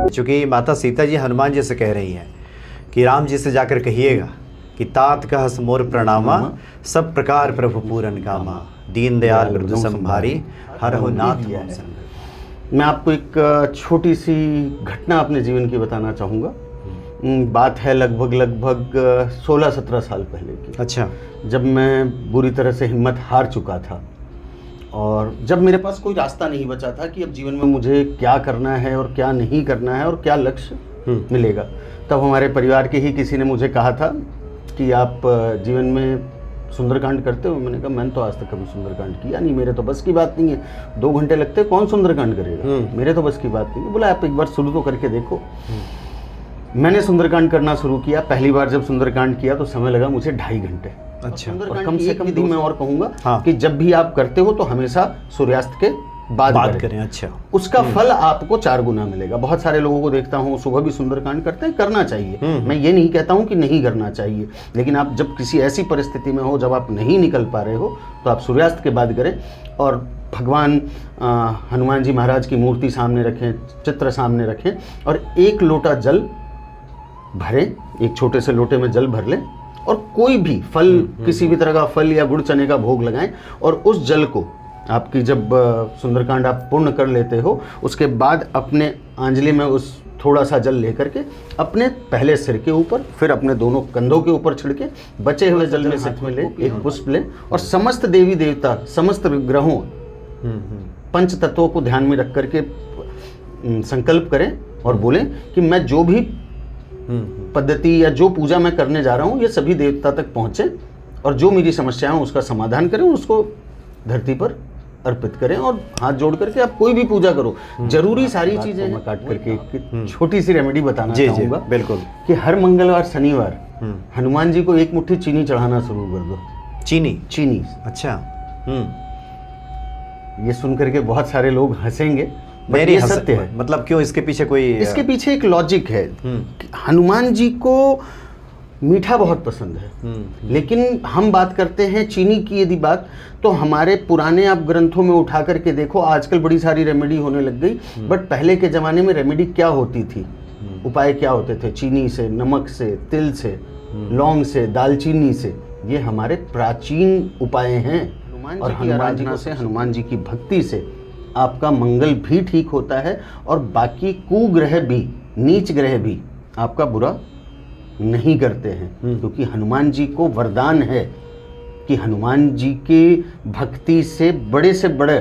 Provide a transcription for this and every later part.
चूँकि माता सीता जी हनुमान जी से कह रही हैं कि राम जी से जाकर कहिएगा कि तात कहस मोर प्रणामा, सब प्रकार प्रभु पूरन कामा, दीन दयाल मृदु संभारी, हरहु नाथ मम संग। मैं आपको एक छोटी सी घटना अपने जीवन की बताना चाहूँगा। बात है लगभग 16-17 साल पहले की। अच्छा। जब मैं बुरी तरह से हिम्मत हार चुका था और जब मेरे पास कोई रास्ता नहीं बचा था कि अब जीवन में मुझे क्या करना है और क्या नहीं करना है और क्या लक्ष्य मिलेगा, तब हमारे परिवार के ही किसी ने मुझे कहा था कि आप जीवन में सुंदरकांड करते हो। मैंने कहा मैंने तो आज तक कभी सुंदरकांड किया नहीं, मेरे तो बस की बात नहीं है, 2 घंटे लगते कौन सुंदरकांड करेगा, मेरे तो बस की बात नहीं है। बोला आप एक बार शुरू तो करके देखो। मैंने सुंदरकांड करना शुरू किया। पहली बार जब सुंदरकांड किया तो समय लगा मुझे 2.5 घंटे। अच्छा। और कम से कम विधि मैं और कहूँगा कि जब भी आप करते हो तो हमेशा सूर्यास्त के बाद करें। अच्छा। उसका फल आपको 4 गुना मिलेगा। बहुत सारे लोगों को देखता हूँ सुबह भी सुंदरकांड करते हैं, करना चाहिए, मैं ये नहीं कहता हूँ कि नहीं करना चाहिए, लेकिन आप जब किसी ऐसी परिस्थिति में हो जब आप नहीं निकल पा रहे हो तो आप सूर्यास्त के बाद करें। और भगवान हनुमान जी महाराज की मूर्ति सामने रखें, चित्र सामने रखें और 1 लोटा जल भरें, एक छोटे से लोटे में जल भर लें और कोई भी फल, किसी भी तरह का फल या गुड़ चने का भोग लगाएं और उस जल को आपकी जब सुंदरकांड आप पूर्ण कर लेते हो उसके बाद अपने आंजलि में उस थोड़ा सा जल लेकर के अपने पहले सिर के ऊपर फिर अपने दोनों कंधों के ऊपर छिड़के बचे हुए जल में हाथ में लें, एक पुष्प लें और समस्त देवी देवता, समस्त ग्रहों, पंच तत्वों को ध्यान में रख करके संकल्प करें और बोलें कि मैं जो भी पद्धति या जो पूजा मैं करने जा रहा हूँ ये सभी देवता तक पहुँचे और जो मेरी समस्या है उसका समाधान करें, उसको धरती पर अर्पित करें और हाथ जोड़ करके आप कोई भी पूजा करो। जरूरी सारी चीजें मैं काट करके एक छोटी सी रेमेडी बताना चाहूँगा। बिल्कुल। कि हर मंगलवार शनिवार हनुमान जी को 1 मुट्ठी चीनी चढ़ाना शुरू कर दो। चीनी। अच्छा। ये सुन करके बहुत सारे लोग हंसेंगे, बट ये सत्य है। मतलब क्यों? इसके पीछे कोई इसके पीछे एक लॉजिक है। हनुमान जी को मीठा बहुत पसंद है, लेकिन हम बात करते हैं चीनी की यदि बात, तो हमारे पुराने आप ग्रंथों में उठा करके देखो, आजकल बड़ी सारी रेमेडी होने लग गई, बट पहले के ज़माने में रेमेडी क्या होती थी, उपाय क्या होते थे? चीनी से, नमक से, तिल से, लौंग से, दालचीनी से। ये हमारे प्राचीन उपाय हैं। और हनुमान जी से, हनुमान जी की भक्ति से आपका मंगल भी ठीक होता है और बाकी कुग्रह भी, नीच ग्रह भी आपका बुरा नहीं करते हैं, क्योंकि हनुमान जी को वरदान है कि हनुमान जी की भक्ति से बड़े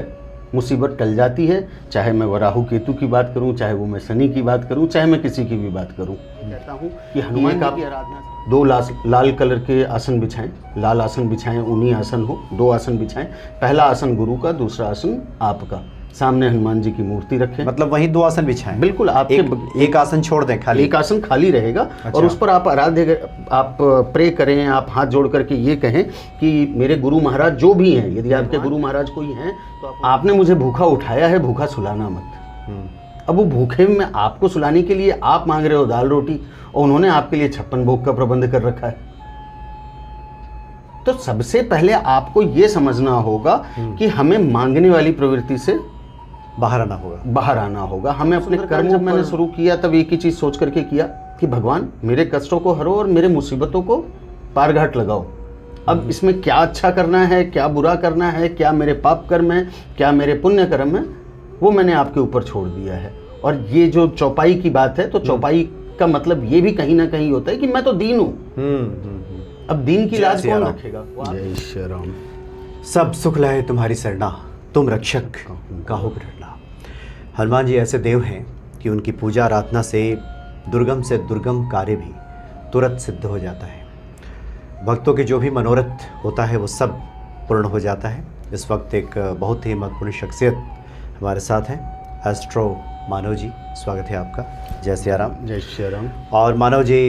मुसीबत टल जाती है। चाहे मैं राहु केतु की बात करूं, चाहे वो मैं शनि की बात करूं, चाहे मैं किसी की भी बात करूं। कहता हूं कि हनुमान जी की आराधना 2 लाल कलर के आसन बिछाएं, लाल आसन बिछाएं, ऊनी आसन हो, 2 आसन बिछाएं। पहला आसन गुरु का, दूसरा आसन आपका। सामने हनुमान जी की मूर्ति रखें। मतलब वहीं 2 आसन बिछाएं? बिल्कुल। आपके एक आसन छोड़ दें, खाली एक आसन खाली रहेगा। अच्छा। और उस पर आप आप प्रे करें, आप हाथ जोड़ करके ये कहें कि मेरे गुरु महाराज जो भी हैं, यदि आपके गुरु महाराज कोई हैं तो आपने मुझे भूखा उठाया है, भूखा सुलाना मत। अब वो भूखे में आपको सुलाने के लिए आप मांग रहे हो दाल रोटी और उन्होंने आपके लिए 56 भोग का प्रबंध कर रखा है। तो सबसे पहले आपको ये समझना होगा कि हमें मांगने वाली प्रवृत्ति से बाहर आना होगा। हमें अपने कर्म, जब मैंने शुरू किया तब एक ही चीज सोच करके किया कि भगवान मेरे कष्टों को हरो और मेरे मुसीबतों को पार घाट लगाओ। अब इसमें क्या अच्छा करना है, क्या बुरा करना है, क्या मेरे पाप कर्म है, क्या मेरे पुण्य कर्म है, वो मैंने आपके ऊपर छोड़ दिया है। और ये जो चौपाई की बात है, तो चौपाई का मतलब ये भी कहीं ना कहीं होता है कि मैं तो दीन हूँ। अब दीन की लाज कौन रखेगा? जय श्री राम। सब सुख लाए तुम्हारी सरना, तुम रक्षक काहू डरना। हनुमान जी ऐसे देव हैं कि उनकी पूजा आराधना से दुर्गम कार्य भी तुरंत सिद्ध हो जाता है। भक्तों के जो भी मनोरथ होता है वो सब पूर्ण हो जाता है। इस वक्त एक बहुत ही महत्वपूर्ण शख्सियत हमारे साथ हैं, एस्ट्रो मानव जी। स्वागत है आपका। जय सिया राम। जय श्री राम। और मानव जी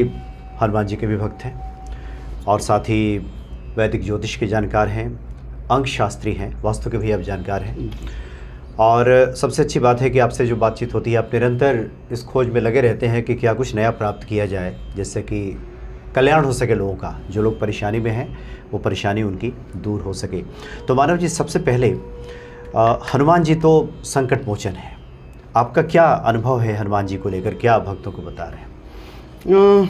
हनुमान जी के भी भक्त हैं और साथ ही वैदिक ज्योतिष के जानकार हैं, अंक शास्त्री हैं, वास्तु के भी आप जानकार हैं। और सबसे अच्छी बात है कि आपसे जो बातचीत होती है, आप निरंतर इस खोज में लगे रहते हैं कि क्या कुछ नया प्राप्त किया जाए, जिससे कि कल्याण हो सके लोगों का। जो लोग परेशानी में हैं वो परेशानी उनकी दूर हो सके। तो मानव जी, सबसे पहले हनुमान जी तो संकट मोचन है, आपका क्या अनुभव है हनुमान जी को लेकर, क्या भक्तों को बता रहे हैं?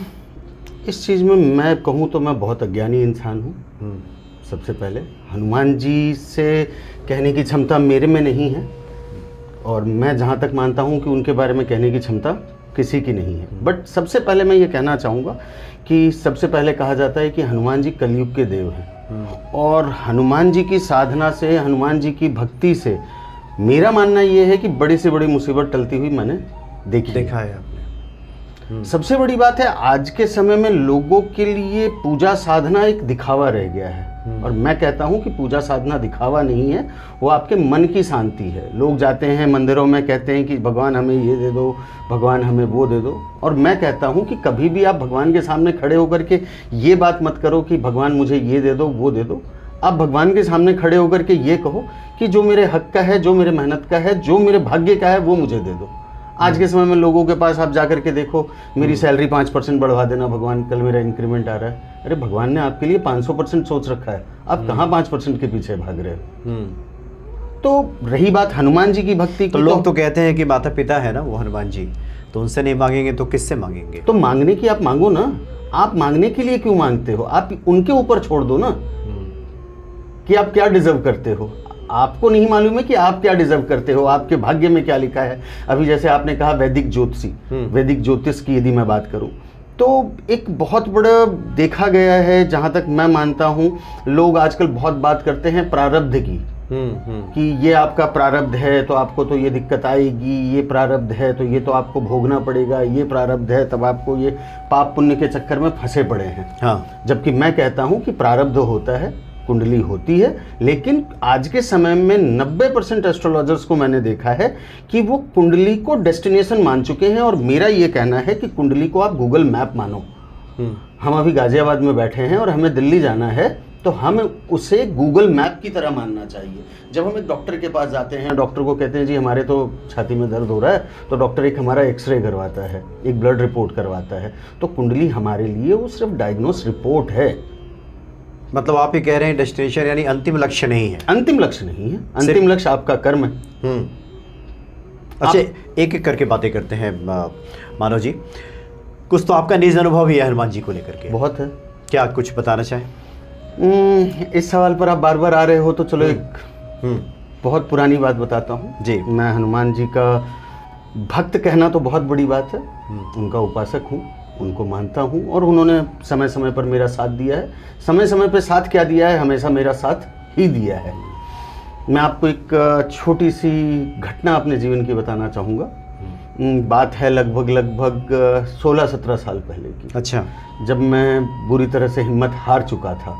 इस चीज़ में मैं कहूँ तो मैं बहुत अज्ञानी इंसान हूँ। सबसे पहले हनुमान जी से कहने की क्षमता मेरे में नहीं है, और मैं जहाँ तक मानता हूँ कि उनके बारे में कहने की क्षमता किसी की नहीं है। बट सबसे पहले मैं ये कहना चाहूँगा कि सबसे पहले कहा जाता है कि हनुमान जी कलयुग के देव हैं, और हनुमान जी की साधना से, हनुमान जी की भक्ति से मेरा मानना ये है कि बड़ी से बड़ी मुसीबत टलती हुई मैंने देखा है आपने। सबसे बड़ी बात है, आज के समय में लोगों के लिए पूजा साधना एक दिखावा रह गया है, और मैं कहता हूँ कि पूजा साधना दिखावा नहीं है, वो आपके मन की शांति है। लोग जाते हैं मंदिरों में, कहते हैं कि भगवान हमें ये दे दो, भगवान हमें वो दे दो, और मैं कहता हूँ कि कभी भी आप भगवान के सामने खड़े होकर के ये बात मत करो कि भगवान मुझे ये दे दो, वो दे दो। आप भगवान के सामने खड़े होकर के ये कहो कि जो मेरे हक का है, जो मेरे मेहनत का है, जो मेरे भाग्य का है, वो मुझे दे दो। आज के समय में लोगों के पास आप जाकर के देखो, मेरी सैलरी 5% बढ़वा देना भगवान, कल मेरा इंक्रीमेंट आ रहा है। अरे भगवान ने आपके लिए 500% सोच रखा है, आप कहाँ 5% के पीछे भाग रहे हो? तो रही बात हनुमान जी की भक्ति की, तो लोग तो कहते हैं कि माता पिता है ना वो हनुमान जी, तो उनसे नहीं मांगेंगे तो किससे मांगेंगे? तो मांगने की आप मांगो ना, आप मांगने के लिए क्यों मांगते हो? आप उनके ऊपर छोड़ दो ना कि आप क्या डिजर्व करते हो। आपको नहीं मालूम है कि आप क्या डिजर्व करते हो, आपके भाग्य में क्या लिखा है। अभी जैसे आपने कहा वैदिक ज्योतिषी, वैदिक ज्योतिष की यदि मैं बात करूं तो एक बहुत बड़ा देखा गया है, जहां तक मैं मानता हूं, लोग आजकल बहुत बात करते हैं प्रारब्ध की, कि ये आपका प्रारब्ध है तो आपको तो ये दिक्कत आएगी, ये प्रारब्ध है तो ये तो आपको भोगना पड़ेगा, ये प्रारब्ध है तब आपको ये पाप पुण्य के चक्कर में फंसे पड़े हैं। हाँ। जबकि मैं कहता हूं कि प्रारब्ध होता है, कुंडली होती है, लेकिन आज के समय में 90% एस्ट्रोलॉजर्स को मैंने देखा है कि वो कुंडली को डेस्टिनेशन मान चुके हैं, और मेरा ये कहना है कि कुंडली को आप गूगल मैप मानो। हम अभी गाजियाबाद में बैठे हैं और हमें दिल्ली जाना है, तो हमें उसे गूगल मैप की तरह मानना चाहिए। जब हम एक डॉक्टर के पास जाते हैं, डॉक्टर को कहते हैं जी हमारे तो छाती में दर्द हो रहा है, तो डॉक्टर एक हमारा एक्सरे करवाता है, एक ब्लड रिपोर्ट करवाता है। तो कुंडली हमारे लिए वो सिर्फ डायग्नोस रिपोर्ट है। मतलब आप ये कह रहे हैं डेस्टिनेशन यानी अंतिम लक्ष्य नहीं है? अंतिम लक्ष्य नहीं है, अंतिम लक्ष्य आपका कर्म है। अच्छा, एक एक करके बातें करते हैं मानव जी। कुछ तो आपका निज अनुभव भी है हनुमान जी को लेकर के? बहुत है। क्या कुछ बताना चाहें? इस सवाल पर आप बार बार आ रहे हो, तो चलो एक बहुत पुरानी बात बताता हूँ जी। मैं हनुमान जी का भक्त कहना तो बहुत बड़ी बात है, उनका उपासक हूँ, उनको मानता हूँ, और उन्होंने समय समय पर मेरा साथ दिया है। समय समय पर साथ क्या दिया है, हमेशा मेरा साथ ही दिया है। मैं आपको एक छोटी सी घटना अपने जीवन की बताना चाहूँगा। बात है लगभग 16-17 साल पहले की। अच्छा। जब मैं बुरी तरह से हिम्मत हार चुका था,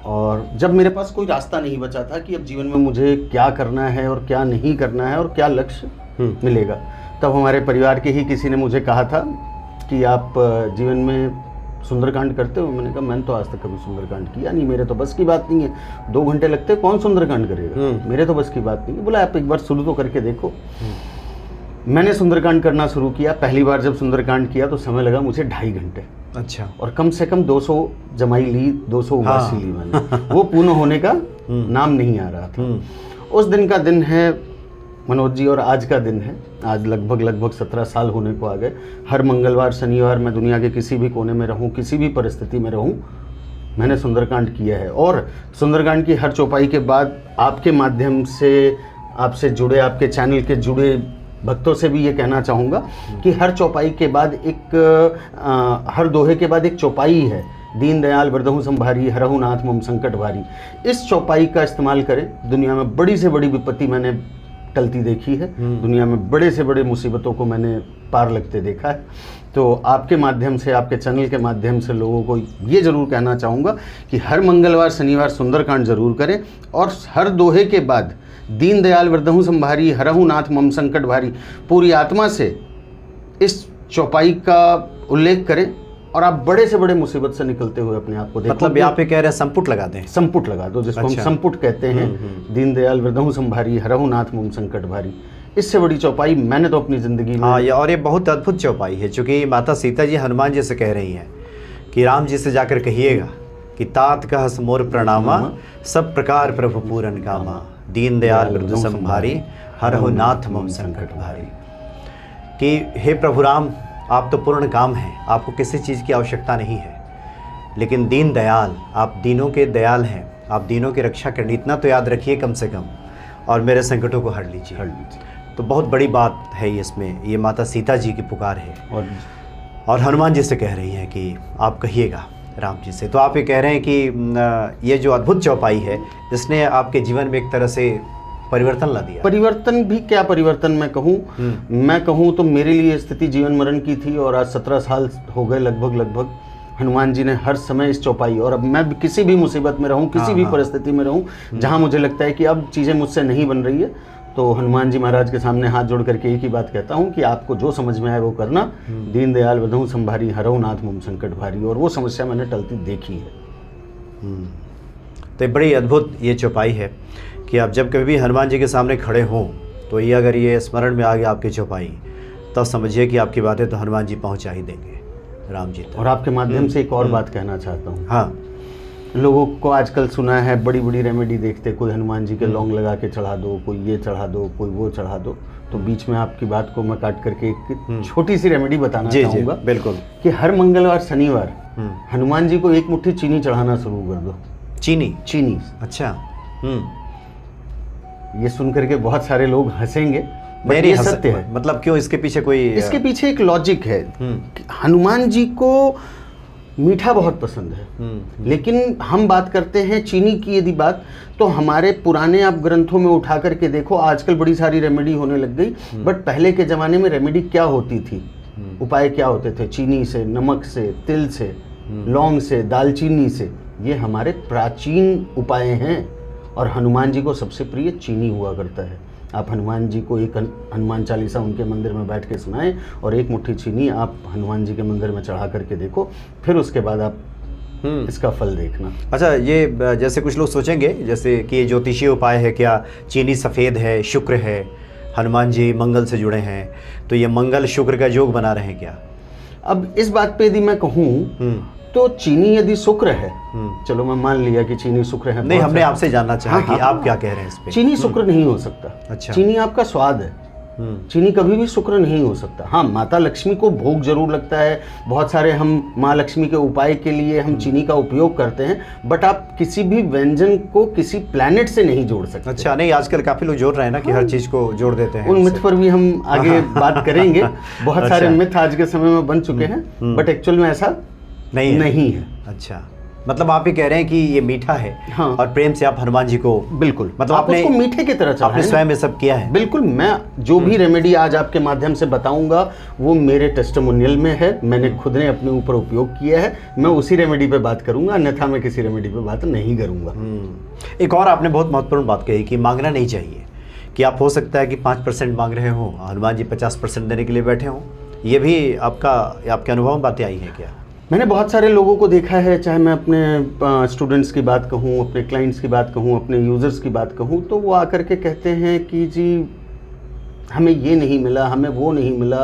और जब मेरे पास कोई रास्ता नहीं बचा था कि अब जीवन में मुझे क्या करना है और क्या नहीं करना है और क्या लक्ष्य मिलेगा, तब हमारे परिवार के ही किसी ने मुझे कहा था कि आप जीवन में सुंदरकांड करते हो? मैंने कहा मैंने तो आज तक कभी सुंदरकांड किया नहीं, मेरे तो बस की बात नहीं है, 2 घंटे लगते हैं, कौन सुंदरकांड करेगा, मेरे तो बस की बात नहीं है। बोला आप एक बार शुरू तो करके देखो। मैंने सुंदरकांड करना शुरू किया। पहली बार जब सुंदरकांड किया तो समय लगा मुझे 2.5 घंटे। अच्छा। और कम से कम 200 जमाई ली, 200 उबासी ली मैंने। वो पूर्ण होने का नाम नहीं आ रहा था। उस दिन का दिन है मनोज जी, और आज का दिन है, आज लगभग 17 साल होने को आ गए। हर मंगलवार शनिवार मैं दुनिया के किसी भी कोने में रहूं, किसी भी परिस्थिति में रहूं, मैंने सुंदरकांड किया है। और सुंदरकांड की हर चौपाई के बाद आपके माध्यम से, आपसे जुड़े, आपके चैनल के जुड़े भक्तों से भी ये कहना चाहूँगा कि हर चौपाई के बाद हर दोहे के बाद एक चौपाई है, दीन दयाल वरदहु संभारी हरहु नाथ मम संकट भारी। इस चौपाई का इस्तेमाल करें। दुनिया में बड़ी से बड़ी विपत्ति मैंने टलती देखी है, दुनिया में बड़े से बड़े मुसीबतों को मैंने पार लगते देखा है। तो आपके माध्यम से, आपके चैनल के माध्यम से लोगों को ये ज़रूर कहना चाहूँगा कि हर मंगलवार शनिवार सुंदरकांड जरूर करें, और हर दोहे के बाद दीन दयाल वरदहु संभारी हरहु नाथ मम संकट भारी पूरी आत्मा से इस चौपाई का उल्लेख करें, और आप बड़े से बड़े मुसीबत से निकलते हुए अपने आप को देखो। मतलब यहाँ पे कह रहे हैं संपुट लगा दें? संपुट लगा दो, जिसको हम संपुट कहते हैं। दीन दयाल वरदहु संभारी हरहु नाथ मम संकट भारी। इससे बड़ी चौपाई मैंने तो अपनी ज़िंदगी में। हाँ, और ये बहुत अद्भुत चौपाई है, चूँकि माता सीता जी हनुमान जी से कह रही हैं कि राम जी से जाकर कहिएगा कि तात कहस मोर प्रणामा, सब प्रकार प्रभु पूरन कामा, दीन दयाल वरदहु संभारी हरहु नाथ मम संकट भारी। कि हे प्रभु राम, आप तो पूर्ण काम हैं, आपको किसी चीज़ की आवश्यकता नहीं है, लेकिन दीन दयाल, आप दीनों के दयाल हैं, आप दीनों की रक्षा करनी, इतना तो याद रखिए कम से कम, और मेरे संकटों को हर लीजिए। तो बहुत बड़ी बात है इसमें, ये माता सीता जी की पुकार है और हनुमान जी से कह रही हैं कि आप कहिएगा राम जी से। तो आप ये कह रहे हैं कि ये जो अद्भुत चौपाई है इसने आपके जीवन में एक तरह से परिवर्तन ला दिया। परिवर्तन भी क्या परिवर्तन मैं कहूँ तो मेरे लिए स्थिति जीवन मरण की थी, और आज 17 साल हो गए लगभग हनुमान जी ने हर समय इस चौपाई, और अब मैं किसी भी मुसीबत में रहूं, किसी भी परिस्थिति में रहूं, जहां मुझे लगता है कि अब चीज़ें मुझसे नहीं बन रही है, तो हनुमान जी महाराज के सामने हाथ जोड़ करके एक ही बात कहता हूं कि आपको जो समझ में आए वो करना। दीन दयाल बधऊं संभारी, हरऊ नाथ मम संकट भारी। और वो समस्या मैंने टलती देखी है। तो बड़ी अद्भुत ये चौपाई है कि आप जब कभी भी हनुमान जी के सामने खड़े हों तो ये अगर ये स्मरण में आ गया आपकी चौपाई, तब समझिए कि आपकी बातें तो हनुमान जी पहुंचा ही देंगे, राम जी तक। और आपके माध्यम से एक और बात कहना चाहता हूँ। हाँ, लोगों को आजकल सुना है बड़ी बड़ी रेमेडी देखते, कोई हनुमान जी के लौंग लगा के चढ़ा दो, कोई ये चढ़ा दो, कोई वो चढ़ा दो। तो बीच में आपकी बात को मैं काट करके एक छोटी सी रेमेडी बताना चाहूँगा। बिल्कुल। कि हर मंगलवार शनिवार हनुमान जी को एक मुट्ठी चीनी चढ़ाना शुरू कर दो। चीनी। अच्छा। ये सुन करके बहुत सारे लोग हंसेंगे, बट ये सत्य है। मतलब क्यों? इसके पीछे कोई इसके पीछे एक लॉजिक है। हनुमान जी को मीठा बहुत पसंद है, लेकिन हम बात करते हैं चीनी की यदि बात, तो हमारे पुराने आप ग्रंथों में उठा करके देखो, आजकल बड़ी सारी रेमेडी होने लग गई, बट पहले के ज़माने में रेमेडी क्या होती थी, उपाय क्या होते थे? चीनी से, नमक से, तिल से, लौंग से, दालचीनी से। ये हमारे प्राचीन उपाय हैं, और हनुमान जी को सबसे प्रिय चीनी हुआ करता है। आप हनुमान जी को एक हनुमान चालीसा उनके मंदिर में बैठ के सुनाएं, और एक मुट्ठी चीनी आप हनुमान जी के मंदिर में चढ़ा करके देखो, फिर उसके बाद आप इसका फल देखना। अच्छा, ये जैसे कुछ लोग सोचेंगे जैसे कि ये ज्योतिषीय उपाय है, क्या चीनी सफ़ेद है, शुक्र है, हनुमान जी मंगल से जुड़े हैं, तो ये मंगल शुक्र का योग बना रहे हैं क्या? अब इस बात पे यदि मैं कहूँ तो चीनी यदि शुक्र है, चलो मैं मान लिया कि चीनी शुक्र है। नहीं, हमने आपसे जानना चाहा कि आप क्या कह रहे हैं इस पे। चीनी शुक्र नहीं हो सकता। अच्छा। चीनी आपका स्वाद है, चीनी कभी भी शुक्र नहीं हो सकता। हाँ, माता लक्ष्मी को भोग जरूर लगता है, बहुत सारे हम माँ लक्ष्मी के उपाय के लिए हम चीनी का उपयोग करते हैं, बट आप किसी भी व्यंजन को किसी प्लैनेट से नहीं जोड़ सकते। अच्छा, नहीं, आजकल काफी लोग जोड़ रहे हैं ना कि हर चीज को जोड़ देते हैं। उन मिथ पर भी हम आगे बात करेंगे। बहुत सारे मिथ आज के समय में बन चुके हैं, बट एक्चुअल में ऐसा नहीं है। अच्छा, मतलब आप ये कह रहे हैं कि ये मीठा है। हाँ। और प्रेम से आप हनुमान जी को बिल्कुल, मतलब आप उसको मीठे की तरह चढ़ाएं। आपने स्वयं ये सब किया है? बिल्कुल। मैं जो भी रेमेडी आज आपके माध्यम से बताऊंगा वो मेरे टेस्टिमोनियल में है, मैंने खुद ने अपने ऊपर उपयोग किया है। मैं उसी रेमेडी पे बात करूंगा, अन्यथा मैं किसी रेमेडी पे बात नहीं करूंगा। एक और आपने बहुत महत्वपूर्ण बात कही कि मांगना नहीं चाहिए, कि आप हो सकता है कि 5% मांग रहे हो, हनुमान जी 50% देने के लिए बैठे हों। ये भी आपके अनुभव में बातें आई हैं क्या? मैंने बहुत सारे लोगों को देखा है, चाहे मैं अपने स्टूडेंट्स की बात कहूँ, अपने क्लाइंट्स की बात कहूँ, अपने यूज़र्स की बात कहूँ, तो वो आकर के कहते हैं कि जी हमें ये नहीं मिला, हमें वो नहीं मिला,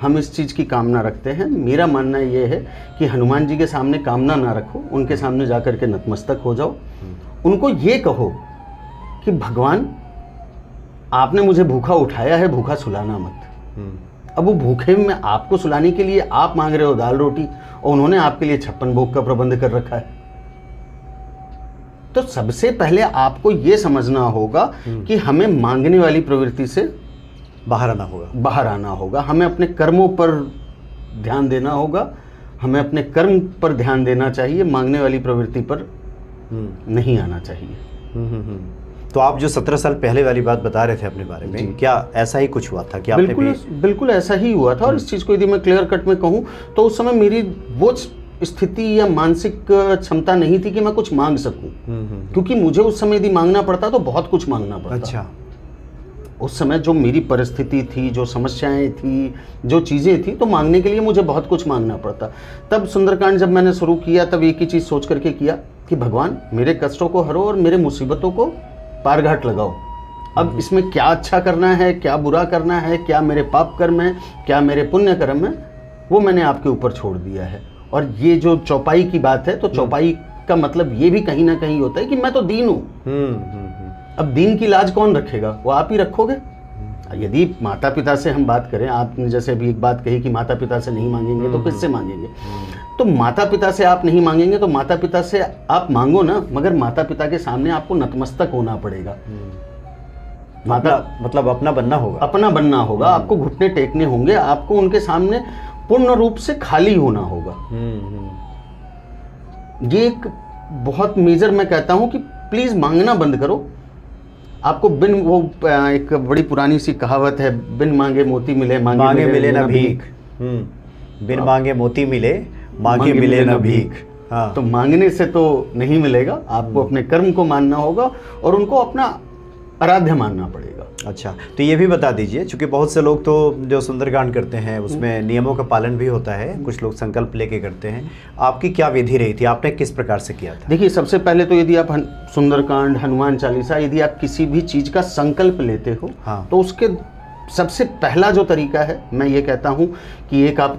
हम इस चीज़ की कामना रखते हैं। मेरा मानना ये है कि हनुमान जी के सामने कामना ना रखो, उनके सामने जा कर के नतमस्तक हो जाओ। उनको ये कहो कि भगवान आपने मुझे भूखा उठाया है, भूखा सुलाना मत। अब वो भूखे में आपको सुलाने के लिए आप मांग रहे हो दाल रोटी, और उन्होंने आपके लिए 56 भोग का प्रबंध कर रखा है। तो सबसे पहले आपको यह समझना होगा कि हमें मांगने वाली प्रवृत्ति से बाहर आना होगा। हमें अपने कर्मों पर ध्यान देना होगा, हमें अपने कर्म पर ध्यान देना चाहिए, मांगने वाली प्रवृत्ति पर नहीं आना चाहिए। तो आप जो 17 साल पहले वाली बात बता रहे थे अपने बारे में, क्या ऐसा ही कुछ हुआ था कि आपने बिल्कुल ऐसा ही हुआ था। और इस चीज़ को यदि मैं क्लियर कट में कहूँ तो उस समय मेरी वो स्थिति या मानसिक क्षमता नहीं थी कि मैं कुछ मांग सकूं, क्योंकि मुझे उस समय यदि मांगना पड़ता तो बहुत कुछ मांगना पड़ता। अच्छा। उस समय जो मेरी परिस्थिति थी, जो समस्याएं थी, जो चीज़ें थी, तो मांगने के लिए मुझे बहुत कुछ मांगना पड़ता। तब सुंदरकांड जब मैंने शुरू किया तब एक ही चीज़ सोच करके किया कि भगवान मेरे कष्टों को हरो और मेरे मुसीबतों को पार घाट लगाओ। अब इसमें क्या अच्छा करना है, क्या बुरा करना है, क्या मेरे पाप कर्म है, क्या मेरे पुण्य कर्म है, वो मैंने आपके ऊपर छोड़ दिया है। और ये जो चौपाई की बात है, तो चौपाई का मतलब ये भी कहीं ना कहीं होता है कि मैं तो दीन हूँ। अब दीन की लाज कौन रखेगा? वो आप ही रखोगे। यदि माता पिता से हम बात करें, आपने जैसे अभी एक बात कही कि माता पिता से नहीं मांगेंगे तो किससे मांगेंगे? तो माता पिता से आप नहीं मांगेंगे तो माता पिता से आप मांगो ना, मगर माता पिता के सामने आपको नतमस्तक होना पड़ेगा। मतलब अपना बनना होगा, अपना बनना होगा, आपको घुटने टेकने होंगे, आपको उनके सामने पूर्ण रूप से खाली होना होगा। ये एक बहुत मेजर मैं कहता हूं कि प्लीज मांगना बंद करो। आपको बिन वो एक बड़ी पुरानी सी कहावत है, बिन मांगे मोती मिले, मांगे मिले ना भीख। बिन मांगे मोती मिले, मांगे मिले ना भीख। हाँ। तो मांगने से तो नहीं मिलेगा, आपको अपने कर्म को मानना होगा और उनको अपना आराध्य मानना पड़ेगा। अच्छा, तो ये भी बता दीजिए, क्योंकि बहुत से लोग तो जो सुंदरकांड करते हैं उसमें नियमों का पालन भी होता है, कुछ लोग संकल्प लेके करते हैं। आपकी क्या विधि रही थी, आपने किस प्रकार से किया था? देखिए, सबसे पहले तो यदि आप सुंदरकांड, हनुमान चालीसा, यदि आप किसी भी चीज का संकल्प लेते हो, हाँ। तो उसके सबसे पहला जो तरीका है, मैं ये कहता हूँ कि एक आप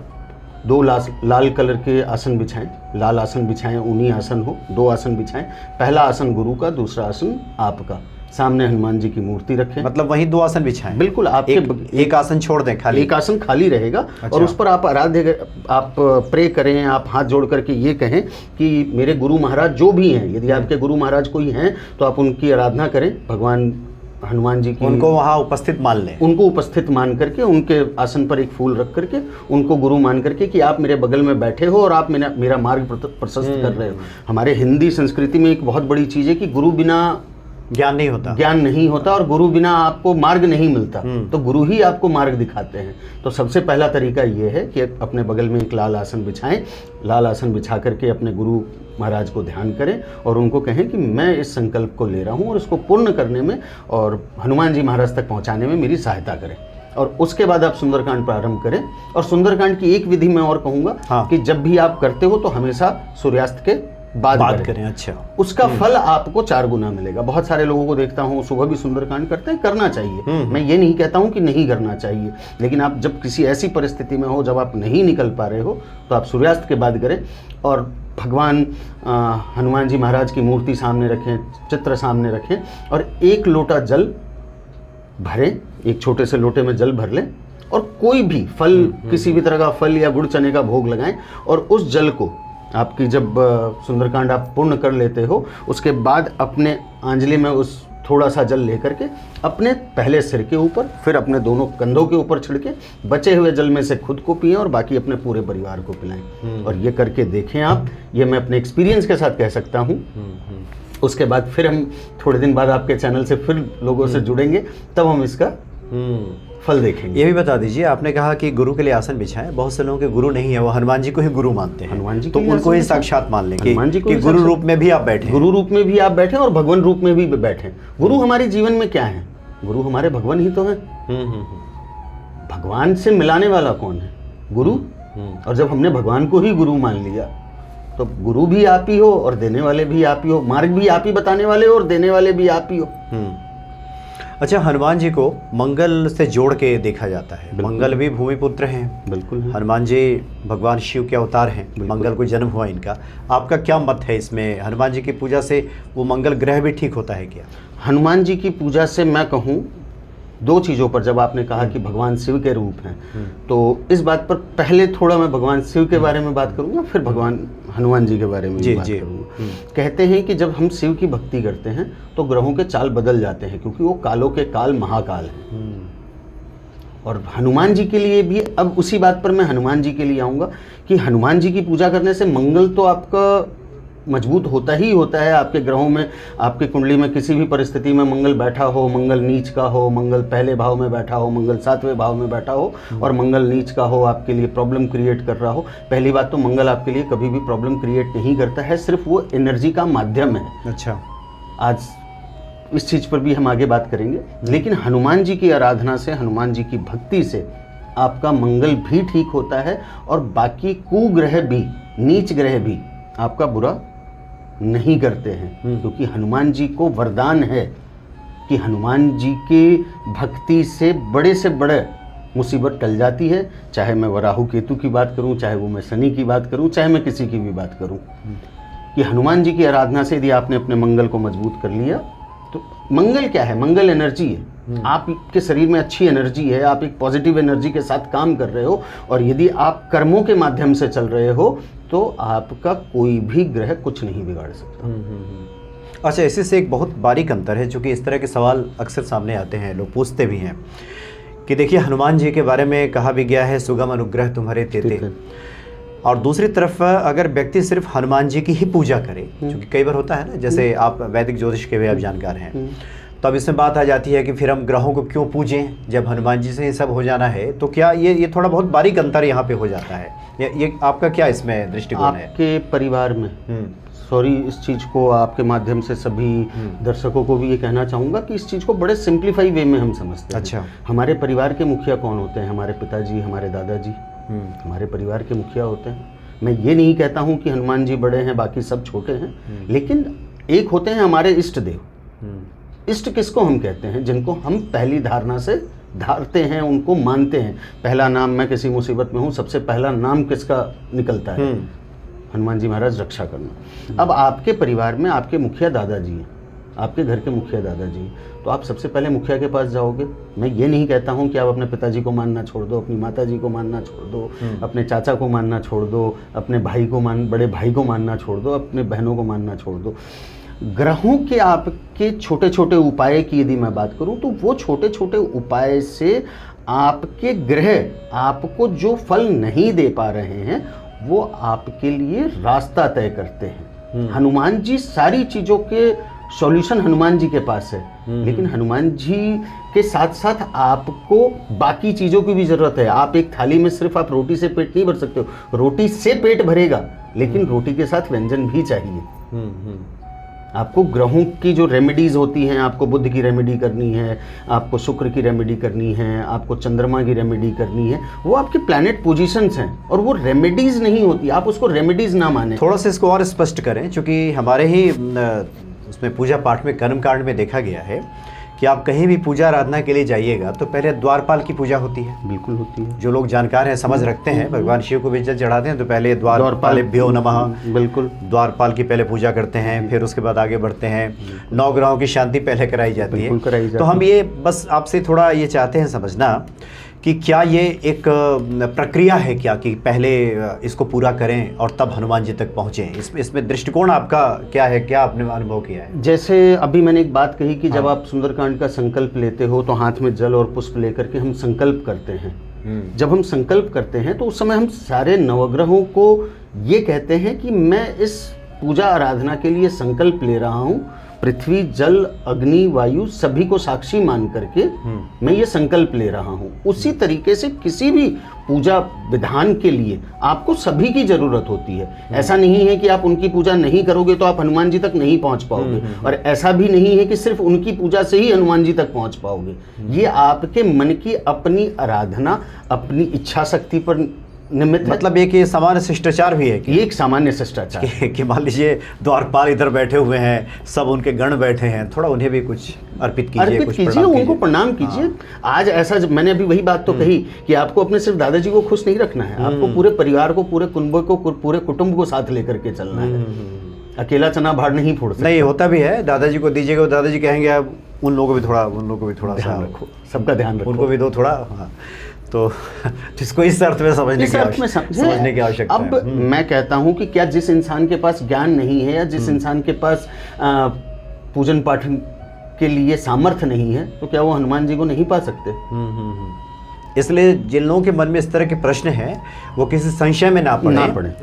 2 लाल कलर के आसन बिछाएं, लाल आसन बिछाएं, ऊनी आसन हो, 2 आसन बिछाएं। पहला आसन गुरु का, दूसरा आसन आपका। सामने हनुमान जी की मूर्ति रखें। मतलब वहीं 2 आसन बिछाएं? बिल्कुल, आपके एक आसन छोड़ दें खाली, एक आसन खाली रहेगा। अच्छा। और उस पर आप आराध्य, आप प्रे करें, आप हाथ जोड़ करके ये कहें कि मेरे गुरु महाराज जो भी हैं, यदि आपके गुरु महाराज कोई हैं तो आप उनकी आराधना करें, भगवान हनुमान जी की, उनको वहाँ उपस्थित मान लें, उनको उपस्थित मान करके, उनके आसन पर एक फूल रख करके, उनको गुरु मान करके कि आप मेरे बगल में बैठे हो और आप मेरा मार्ग प्रशस्त कर रहे हो। हमारे हिंदी संस्कृति में एक बहुत बड़ी चीज़ है कि गुरु बिना ज्ञान नहीं होता, ज्ञान नहीं होता और गुरु बिना आपको मार्ग नहीं मिलता, तो गुरु ही आपको मार्ग दिखाते हैं। तो सबसे पहला तरीका ये है कि अपने बगल में एक लाल आसन बिछाएं, लाल आसन बिछा करके अपने गुरु महाराज को ध्यान करें और उनको कहें कि मैं इस संकल्प को ले रहा हूँ और इसको पूर्ण करने में और हनुमान जी महाराज तक पहुँचाने में मेरी सहायता करें। और उसके बाद आप सुंदरकांड प्रारंभ करें। और सुंदरकांड की एक विधि मैं और कहूँगा, हाँ। कि जब भी आप करते हो तो हमेशा सूर्यास्त के बाद करें। अच्छा, उसका फल आपको 4 गुना मिलेगा। बहुत सारे लोगों को देखता हूँ सुबह भी सुंदरकांड करते हैं, करना चाहिए। मैं ये नहीं कहता हूँ कि नहीं करना चाहिए, लेकिन आप जब किसी ऐसी परिस्थिति में हो जब आप नहीं निकल पा रहे हो तो आप सूर्यास्त के बाद करें। और भगवान हनुमान जी महाराज की मूर्ति सामने रखें, चित्र सामने रखें और 1 लोटा जल भरें, एक छोटे से लोटे में जल भर लें और कोई भी फल, किसी भी तरह का फल या गुड़ चने का भोग लगाएं। और उस जल को आपकी जब सुंदरकांड आप पूर्ण कर लेते हो, उसके बाद अपने आंजलि में उस थोड़ा सा जल लेकर के अपने पहले सिर के ऊपर, फिर अपने दोनों कंधों के ऊपर छिड़के बचे हुए जल में से खुद को पिएं और बाकी अपने पूरे परिवार को पिलाएं। और ये करके देखें आप, ये मैं अपने एक्सपीरियंस के साथ कह सकता हूँ। उसके बाद फिर हम थोड़े दिन बाद आपके चैनल से फिर लोगों से जुड़ेंगे, तब हम इसका फल देखेंगे। ये भी बता दीजिए, आपने कहा कि गुरु के लिए आसन बिछाएं, बहुत से लोगों के गुरु नहीं है, वो हनुमान जी को ही गुरु मानते हैं, हनुमान जी तो उनको ही साक्षात मान लें कि गुरु रूप में भी आप बैठे, गुरु रूप में भी आप बैठे और भगवान रूप में भी बैठे। गुरु हमारे जीवन में क्या है? गुरु हमारे भगवान ही तो है। भगवान से मिलाने वाला कौन है? गुरु। और जब हमने भगवान को ही गुरु मान लिया तो गुरु भी आप ही हो और देने वाले भी आप ही हो, मार्ग भी आप ही बताने वाले हो और देने वाले भी आप ही हो। अच्छा, हनुमान जी को मंगल से जोड़ के देखा जाता है। मंगल भी भूमिपुत्र हैं। बिल्कुल। हनुमान जी भगवान शिव के अवतार हैं, मंगल को जन्म हुआ इनका। आपका क्या मत है इसमें? हनुमान जी की पूजा से वो मंगल ग्रह भी ठीक होता है क्या? हनुमान जी की पूजा से मैं कहूँ 2 चीज़ों पर, जब आपने कहा कि भगवान शिव के रूप हैं, तो इस बात पर पहले थोड़ा मैं भगवान शिव के बारे में बात करूँगा, फिर भगवान हनुमान जी के बारे में भी बात करूँगा। कहते हैं कि जब हम शिव की भक्ति करते हैं तो ग्रहों के चाल बदल जाते हैं, क्योंकि वो कालों के काल महाकाल हैं। और हनुमान जी के लिए भी, अब उसी बात पर मैं हनुमान जी के लिए आऊँगा कि हनुमान जी की पूजा करने से मंगल तो आपका मजबूत होता ही होता है। आपके ग्रहों में, आपकी कुंडली में किसी भी परिस्थिति में मंगल बैठा हो, मंगल नीच का हो, मंगल पहले भाव में बैठा हो, मंगल 7वें भाव में बैठा हो और मंगल नीच का हो, आपके लिए प्रॉब्लम क्रिएट कर रहा हो। पहली बात तो मंगल आपके लिए कभी भी प्रॉब्लम क्रिएट नहीं करता है, सिर्फ वो एनर्जी का माध्यम है। अच्छा, आज इस चीज़ पर भी हम आगे बात करेंगे, लेकिन हनुमान जी की आराधना से, हनुमान जी की भक्ति से आपका मंगल भी ठीक होता है और बाकी कुग्रह भी, नीच ग्रह भी आपका बुरा नहीं करते हैं। क्योंकि हनुमान जी को वरदान है कि हनुमान जी की भक्ति से बड़े मुसीबत टल जाती है। चाहे मैं राहु केतु की बात करूं, चाहे वो मैं शनि की बात करूं, चाहे मैं किसी की भी बात करूं, कि हनुमान जी की आराधना से यदि आपने अपने मंगल को मजबूत कर लिया तो मंगल क्या है? मंगल एनर्जी है। आपके शरीर में अच्छी एनर्जी है, आप एक पॉजिटिव एनर्जी के साथ काम कर रहे हो, और यदि आप कर्मों के माध्यम से चल रहे हो तो आपका कोई भी ग्रह कुछ नहीं बिगाड़ सकता। अच्छा, इसी से एक बहुत बारीक अंतर है, चूँकि इस तरह के सवाल अक्सर सामने आते हैं, लोग पूछते भी हैं कि देखिए हनुमान जी के बारे में कहा भी गया है सुगम अनुग्रह तुम्हारे तेते, और दूसरी तरफ अगर व्यक्ति सिर्फ हनुमान जी की ही पूजा करे, क्योंकि कई बार होता है ना, जैसे आप वैदिक ज्योतिष के भी आप जानकार हैं, तो अब इसमें बात आ जाती है कि फिर हम ग्रहों को क्यों पूजें जब हनुमान जी से ये सब हो जाना है, तो क्या ये थोड़ा बहुत बारीक अंतर यहाँ पे हो जाता है, ये आपका क्या इसमें दृष्टिकोण है? आपके परिवार में सॉरी, इस चीज़ को आपके माध्यम से सभी दर्शकों को भी ये कहना चाहूँगा कि इस चीज़ को बड़े सिंप्लीफाई वे में हम समझते हैं। अच्छा, हमारे परिवार के मुखिया कौन होते हैं? हमारे पिताजी, हमारे दादाजी हमारे परिवार के मुखिया होते हैं। मैं ये नहीं कहता हूँ कि हनुमान जी बड़े हैं बाकी सब छोटे हैं, लेकिन एक होते हैं हमारे इष्ट देव। इष्ट किसको हम कहते हैं? जिनको हम पहली धारणा से धारते हैं, उनको मानते हैं। पहला नाम, मैं किसी मुसीबत में हूँ, सबसे पहला नाम किसका निकलता है? हनुमान जी महाराज, रक्षा करना। अब आपके परिवार में आपके मुखिया दादाजी हैं, आपके घर के मुखिया दादाजी हैं, तो आप सबसे पहले मुखिया के पास जाओगे। मैं ये नहीं कहता हूँ कि आप अपने पिताजी को मानना छोड़ दो, अपनी माताजी को मानना छोड़ दो, अपने चाचा को मानना छोड़ दो, अपने भाई को बड़े भाई को मानना छोड़ दो, अपने बहनों को मानना छोड़ दो। ग्रहों के आपके छोटे छोटे उपाय की यदि मैं बात करूं, तो वो छोटे छोटे उपाय से आपके ग्रह आपको जो फल नहीं दे पा रहे हैं वो आपके लिए रास्ता तय करते हैं। हनुमान जी, सारी चीज़ों के सॉल्यूशन हनुमान जी के पास है, लेकिन हनुमान जी के साथ साथ आपको बाकी चीज़ों की भी ज़रूरत है। आप एक थाली में सिर्फ आप रोटी से पेट नहीं भर सकते हो, रोटी से पेट भरेगा, लेकिन रोटी के साथ व्यंजन भी चाहिए। आपको ग्रहों की जो रेमेडीज़ होती हैं, आपको बुध की रेमेडी करनी है, आपको शुक्र की रेमेडी करनी है, आपको चंद्रमा की रेमेडी करनी है, वो आपके प्लैनेट पोजीशंस हैं, और वो रेमेडीज़ नहीं होती, आप उसको रेमेडीज़ ना माने। थोड़ा सा इसको और स्पष्ट करें, क्योंकि हमारे ही उसमें पूजा पाठ में कर्म कांड में देखा गया है कि आप कहीं भी पूजा आराधना के लिए जाइएगा तो पहले द्वारपाल की पूजा होती है। बिल्कुल होती है। जो लोग जानकार हैं, समझ रखते हैं, भगवान शिव को भी जल चढ़ाते हैं तो पहले द्वारपालेभ्यो नमः, बिल्कुल द्वारपाल की पहले पूजा करते हैं, फिर उसके बाद आगे बढ़ते हैं। 9 ग्रहों की शांति पहले कराई जाती है। तो हम ये बस आपसे थोड़ा ये चाहते हैं समझना कि क्या ये एक प्रक्रिया है क्या, कि पहले इसको पूरा करें और तब हनुमान जी तक पहुँचें? इसमें दृष्टिकोण आपका क्या है, क्या आपने अनुभव किया है? जैसे अभी मैंने एक बात कही कि जब आप सुंदरकांड का संकल्प लेते हो तो हाथ में जल और पुष्प लेकर के हम संकल्प करते हैं। जब हम संकल्प करते हैं तो उस समय हम सारे नवग्रहों को ये कहते हैं कि मैं इस पूजा आराधना के लिए संकल्प ले रहा हूँ, पृथ्वी, जल, अग्नि, वायु सभी को साक्षी मान करके मैं ये संकल्प ले रहा हूँ। उसी तरीके से किसी भी पूजा विधान के लिए आपको सभी की जरूरत होती है। ऐसा नहीं है कि आप उनकी पूजा नहीं करोगे तो आप हनुमान जी तक नहीं पहुंच पाओगे, और ऐसा भी नहीं है कि सिर्फ उनकी पूजा से ही हनुमान जी तक पहुंच पाओगे। ये आपके मन की अपनी आराधना, अपनी इच्छा शक्ति पर निमित्त, मतलब एक ये सामान्य शिष्टाचार भी है कि ये एक सामान्य शिष्टाचार कि मान लीजिए द्वारपाल इधर बैठे हुए हैं, सब उनके गण बैठे हैं, थोड़ा उन्हें भी कुछ अर्पित कीजिए, उनको प्रणाम कीजिए। आज ऐसा, मैंने अभी वही बात तो कही कि आपको अपने सिर्फ दादाजी को खुश नहीं रखना है, आपको पूरे परिवार को, पूरे कुटुंब को साथ लेकर के चलना है। अकेला चना भाड़ नहीं फोड़ सकते। नहीं, होता भी है, दादाजी को दीजिएगा, दादाजी कहेंगे आप उन लोगों को भी थोड़ा ध्यान रखो, सबका ध्यान रखो, उनको भी दो थोड़ा। हाँ, तो जिसको इस अर्थ में समझने की आवश्यकता है। अब मैं कहता हूं कि क्या जिस इंसान के पास ज्ञान नहीं है, या जिस इंसान के पास पूजन पाठ के लिए सामर्थ्य नहीं है, तो क्या वो हनुमान जी को नहीं पा सकते? इसलिए जिन लोगों के मन में इस तरह के प्रश्न हैं वो किसी संशय में ना पड़े।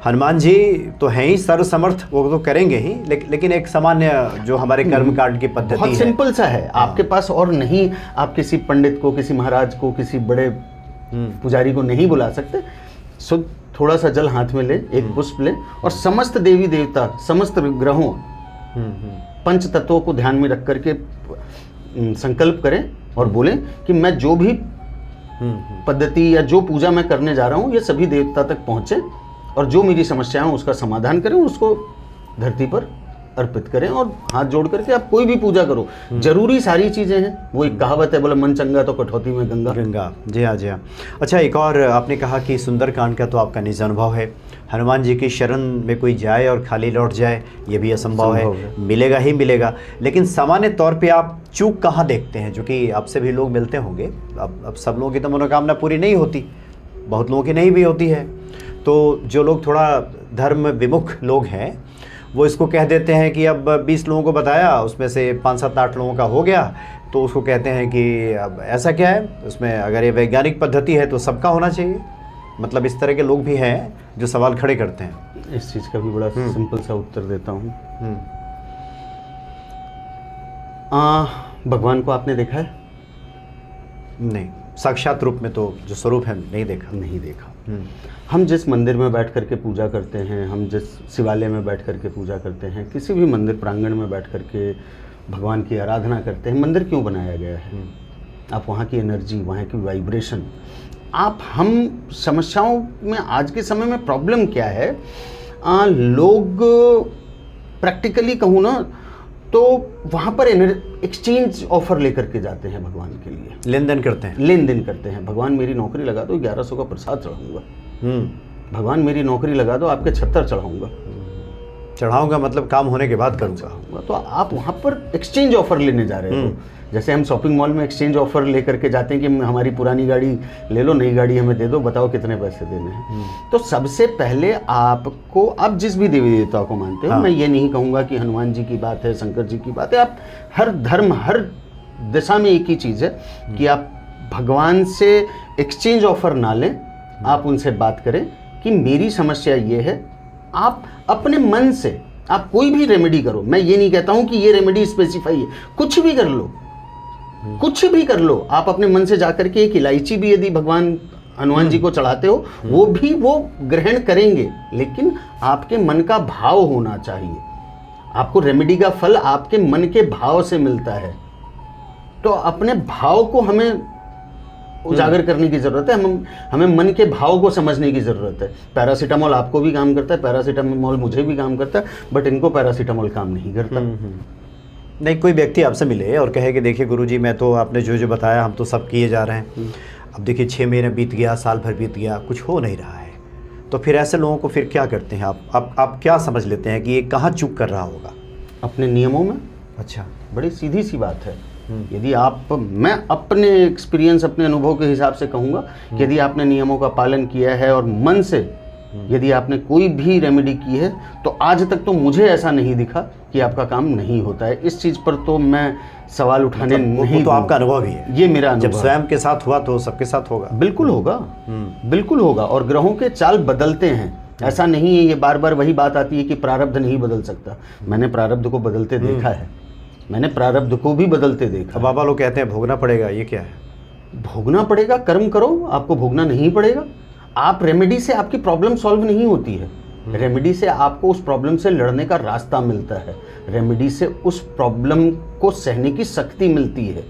हनुमान जी तो हैं ही सर्वसमर्थ, वो तो करेंगे ही, लेकिन एक सामान्य जो हमारे कर्म कांड की पद्धति बहुत सिंपल सा है। आपके पास और नहीं, आप किसी पंडित को, किसी महाराज को, किसी बड़े पुजारी को नहीं बुला सकते। सो थोड़ा सा जल हाथ में ले, एक पुष्प ले, और समस्त देवी देवता, समस्त ग्रहों, पंच तत्वों को ध्यान में रख करके संकल्प करें और बोलें कि मैं जो भी पद्धति या जो पूजा मैं करने जा रहा हूँ, ये सभी देवता तक पहुँचे, और जो मेरी समस्याएं हैं उसका समाधान करें, उसको धरती पर अर्पित करें, और हाथ जोड़ करके आप कोई भी पूजा करो। जरूरी सारी चीज़ें हैं। वो एक कहावत है, बोले मन चंगा तो कटौती में गंगा। जी हाँ, जी हाँ। अच्छा, एक और आपने कहा कि सुंदरकांड का तो आपका निज अनुभव है, हनुमान जी की शरण में कोई जाए और खाली लौट जाए ये भी असंभव है, मिलेगा ही मिलेगा। लेकिन सामान्य तौर पे आप चूक कहाँ देखते हैं, जो कि आपसे भी लोग मिलते होंगे। अब सब लोगों की तो मनोकामना पूरी नहीं होती, बहुत लोगों की नहीं भी होती है। तो जो लोग थोड़ा धर्म विमुख लोग हैं वो इसको कह देते हैं कि अब 20 लोगों को बताया, उसमें से 5, 7, 8 लोगों का हो गया, तो उसको कहते हैं कि अब ऐसा क्या है उसमें, अगर ये वैज्ञानिक पद्धति है तो सबका होना चाहिए। मतलब इस तरह के लोग भी हैं जो सवाल खड़े करते हैं। इस चीज़ का भी बड़ा सिंपल सा उत्तर देता हूँ। भगवान को आपने देखा है? नहीं, साक्षात रूप में तो जो स्वरूप है नहीं देखा। नहीं देखा। हम जिस मंदिर में बैठ करके पूजा करते हैं, हम जिस शिवालय में बैठ करके पूजा करते हैं, किसी भी मंदिर प्रांगण में बैठ करके भगवान की आराधना करते हैं, मंदिर क्यों बनाया गया है? आप वहाँ की एनर्जी, वहाँ की वाइब्रेशन, आप हम समस्याओं में आज के समय में प्रॉब्लम क्या है, लोग प्रैक्टिकली कहूँ ना तो वहाँ पर एक्सचेंज ऑफर लेकर के जाते हैं भगवान के लिए, लेन देन करते हैं। लेन देन करते हैं। भगवान मेरी नौकरी लगा दो, 1100 का प्रसाद चढ़ाऊंगा। भगवान मेरी नौकरी लगा दो, आपके 76 चढ़ाऊंगा। चढ़ाऊंगा मतलब काम होने के बाद करूँगा। तो आप वहाँ पर एक्सचेंज ऑफर लेने जा रहे हो। जैसे हम शॉपिंग मॉल में एक्सचेंज ऑफर लेकर के जाते हैं कि हमारी पुरानी गाड़ी ले लो, नई गाड़ी हमें दे दो, बताओ कितने पैसे देने हैं। तो सबसे पहले आपको, आप जिस भी देवी देवता को मानते हो, मैं ये नहीं कहूँगा कि हनुमान जी की बात है, शंकर जी की बात है, आप हर धर्म, हर दिशा में एक ही चीज़ है कि आप भगवान से एक्सचेंज ऑफर ना लें, आप उनसे बात करें कि मेरी समस्या ये है। आप अपने मन से आप कोई भी रेमेडी करो, मैं ये नहीं कहता हूँ कि ये रेमेडी स्पेसिफाई है, कुछ भी कर लो, कुछ भी कर लो। आप अपने मन से जाकर के एक इलायची भी यदि भगवान हनुमान जी को चढ़ाते हो, वो भी वो ग्रहण करेंगे, लेकिन आपके मन का भाव होना चाहिए। आपको रेमेडी का फल आपके मन के भाव से मिलता है। तो अपने भाव को हमें उजागर करने की जरूरत है, हमें मन के भाव को समझने की जरूरत है। पैरासीटामोल आपको भी काम करता है, पैरासीटामोल मुझे भी काम करता है, बट इनको पैरासीटामोल काम नहीं करता। नहीं, कोई व्यक्ति आपसे मिले और कहे कि देखिए गुरुजी, मैं तो आपने जो जो बताया हम तो सब किए जा रहे हैं, अब देखिए 6 महीने बीत गया, साल भर बीत गया, कुछ हो नहीं रहा है, तो फिर ऐसे लोगों को फिर क्या करते हैं आप क्या समझ लेते हैं कि ये कहाँ चूक कर रहा होगा? अपने नियमों में। अच्छा, बड़ी सीधी सी बात है। यदि मैं अपने एक्सपीरियंस, अपने अनुभव के हिसाब से कहूँगा कि यदि आपने नियमों का पालन किया है और मन से यदि आपने कोई भी रेमेडी की है, तो आज तक तो मुझे ऐसा नहीं दिखा कि आपका काम नहीं होता है। इस चीज़ पर तो मैं सवाल उठाने नहीं। तो आपका अनुभव ही है? ये मेरा अनुभव। जब स्वयं के साथ हुआ तो सबके साथ होगा। बिल्कुल होगा, बिल्कुल होगा। और ग्रहों के चाल बदलते हैं, ऐसा नहीं है। ये बार बार वही बात आती है कि प्रारब्ध नहीं बदल सकता। मैंने प्रारब्ध को बदलते देखा है, मैंने प्रारब्ध को भी बदलते देखा। बाबा लोग कहते हैं भोगना पड़ेगा, ये क्या है? भोगना पड़ेगा, कर्म करो, आपको भोगना नहीं पड़ेगा। आप रेमेडी से आपकी प्रॉब्लम सॉल्व नहीं होती है, रेमेडी से आपको उस प्रॉब्लम से लड़ने का रास्ता मिलता है, रेमेडी से उस प्रॉब्लम को सहने की शक्ति मिलती है।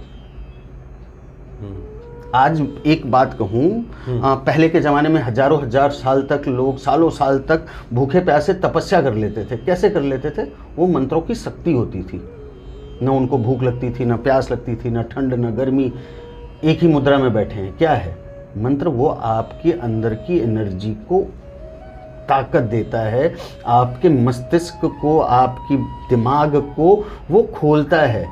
आज एक बात कहूँ, पहले के ज़माने में हजारों हजार साल तक लोग सालों साल तक भूखे प्यासे तपस्या कर लेते थे। कैसे कर लेते थे? वो मंत्रों की शक्ति होती थी, न उनको भूख लगती थी, न प्यास लगती थी, न ठंड न गर्मी, एक ही मुद्रा में बैठे हैं। क्या है मंत्र? वो आपके अंदर की एनर्जी को ताकत देता है, आपके मस्तिष्क को, आपकी दिमाग को वो खोलता है।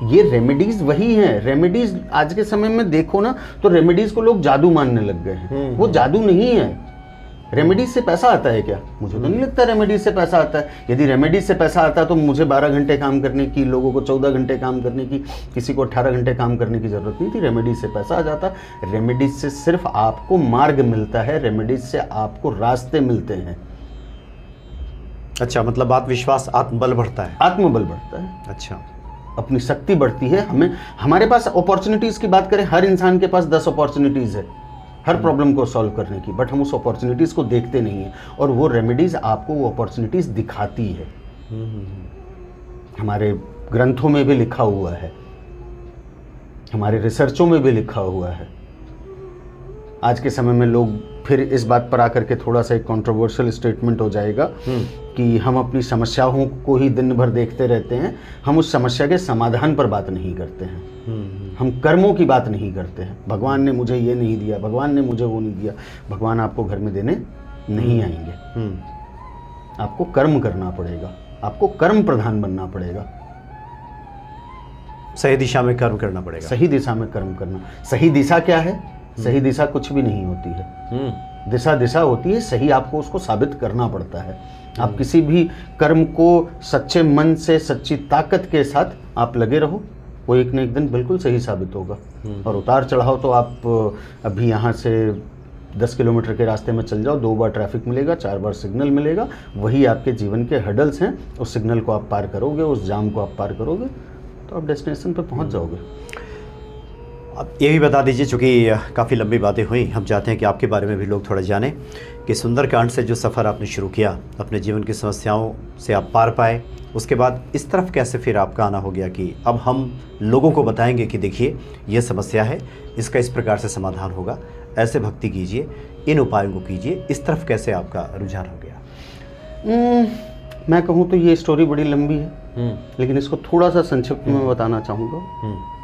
ये रेमेडीज वही हैं। रेमेडीज आज के समय में देखो ना तो रेमेडीज को लोग जादू मानने लग गए हैं। वो जादू नहीं है। रेमेडीज से पैसा आता है क्या? मुझे तो नहीं लगता रेमेडीज से पैसा आता है। यदि रेमेडीज से पैसा आता तो मुझे 12 घंटे काम करने की, लोगों को 14 घंटे काम करने की, किसी को 18 घंटे काम करने की जरूरत नहीं थी। रेमेडीज से पैसा आ जाता। रेमेडीज से सिर्फ आपको मार्ग मिलता है, रेमेडीज से आपको रास्ते मिलते हैं। अच्छा, मतलब आत्मविश्वास, आत्मबल बढ़ता है। आत्मबल बढ़ता है। अच्छा, अपनी शक्ति बढ़ती है। हमारे पास अपॉर्चुनिटीज़ की बात करें, हर इंसान के पास 10 अपॉर्चुनिटीज़ है हर प्रॉब्लम को सॉल्व करने की, बट हम उस अपॉर्चुनिटीज़ को देखते नहीं हैं और वो रेमेडीज़ आपको वो अपॉर्चुनिटीज़ दिखाती है। हमारे ग्रंथों में भी लिखा हुआ है, हमारे रिसर्चों में भी लिखा हुआ है। आज के समय में लोग फिर इस बात पर आकर के थोड़ा सा एक कंट्रोवर्शियल स्टेटमेंट हो जाएगा कि हम अपनी समस्याओं को ही दिन भर देखते रहते हैं, हम उस समस्या के समाधान पर बात नहीं करते हैं, हम कर्मों की बात नहीं करते हैं। भगवान ने मुझे ये नहीं दिया, भगवान ने मुझे वो नहीं दिया। भगवान आपको घर में देने नहीं आएंगे। आपको कर्म करना पड़ेगा, आपको कर्म प्रधान बनना पड़ेगा। सही दिशा में कर्म करना पड़ेगा। सही दिशा में कर्म करना। सही दिशा क्या है? सही दिशा कुछ भी नहीं होती है। दिशा दिशा होती है, सही आपको उसको साबित करना पड़ता है। आप किसी भी कर्म को सच्चे मन से, सच्ची ताकत के साथ आप लगे रहो, वो एक न एक दिन बिल्कुल सही साबित होगा। और उतार चढ़ाव तो आप अभी यहाँ से 10 किलोमीटर के रास्ते में चल जाओ, 2 बार ट्रैफिक मिलेगा, 4 बार सिग्नल मिलेगा, वही आपके जीवन के हर्डल्स हैं। उस सिग्नल को आप पार करोगे, उस जाम को आप पार करोगे, तो आप डेस्टिनेशन पर पहुँच जाओगे। अब ये भी बता दीजिए, चूँकि काफ़ी लंबी बातें हुई, हम चाहते हैं कि आपके बारे में भी लोग थोड़ा जानें कि सुंदरकांड से जो सफ़र आपने शुरू किया, अपने जीवन की समस्याओं से आप पार पाए, उसके बाद इस तरफ कैसे फिर आपका आना हो गया कि अब हम लोगों को बताएंगे कि देखिए ये समस्या है, इसका इस प्रकार से समाधान होगा, ऐसे भक्ति कीजिए, इन उपायों को कीजिए, इस तरफ कैसे आपका रुझान हो गया? मैं कहूँ तो ये स्टोरी बड़ी लंबी है, लेकिन इसको थोड़ा सा संक्षिप्त में बताना चाहूँगा।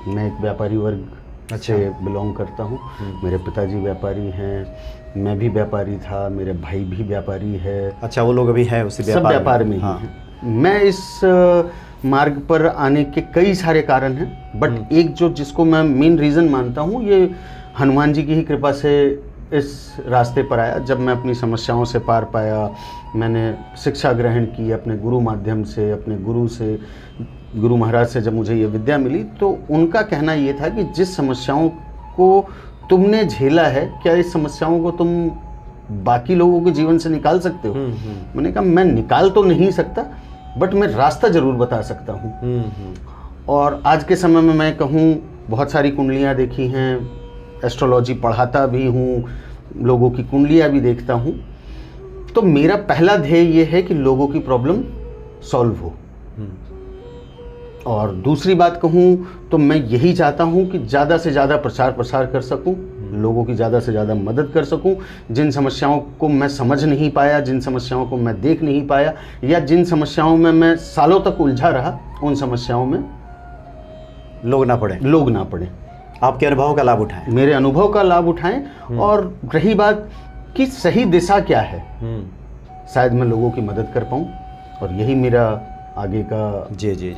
मैं एक व्यापारी वर्ग से बिलोंग करता हूँ। मेरे पिताजी व्यापारी हैं, मैं भी व्यापारी था, मेरे भाई भी व्यापारी है। अच्छा, वो लोग अभी हैं उसी सब व्यापार में ही हैं। मैं इस मार्ग पर आने के कई सारे कारण हैं, बट एक जो जिसको मैं मेन रीज़न मानता हूँ, ये हनुमान जी की ही कृपा से इस रास्ते पर आया। जब मैं अपनी समस्याओं से पार पाया, मैंने शिक्षा ग्रहण की अपने गुरु माध्यम से, अपने गुरु से, गुरु महाराज से जब मुझे ये विद्या मिली, तो उनका कहना ये था कि जिस समस्याओं को तुमने झेला है, क्या इस समस्याओं को तुम बाकी लोगों के जीवन से निकाल सकते हो? मैंने कहा मैं निकाल तो नहीं सकता, बट मैं रास्ता ज़रूर बता सकता हूँ। और आज के समय में मैं कहूँ, बहुत सारी कुंडलियाँ देखी हैं, एस्ट्रोलॉजी पढ़ाता भी हूँ, लोगों की कुंडलियाँ भी देखता हूँ। तो मेरा पहला ध्येय ये है कि लोगों की प्रॉब्लम सॉल्व हो। और दूसरी बात कहूँ तो मैं यही चाहता हूँ कि ज़्यादा से ज़्यादा प्रचार प्रसार कर सकूँ, लोगों की ज़्यादा से ज़्यादा मदद कर सकूँ। जिन समस्याओं को मैं समझ नहीं पाया, जिन समस्याओं को मैं देख नहीं पाया, या जिन समस्याओं में मैं सालों तक उलझा रहा, उन समस्याओं में लोग ना पड़े। आपके अनुभव का लाभ उठाएं, मेरे अनुभव का लाभ उठाएं। और रही बात कि सही दिशा क्या है, शायद मैं लोगों की मदद कर पाऊँ, और यही मेरा आगे का। जी।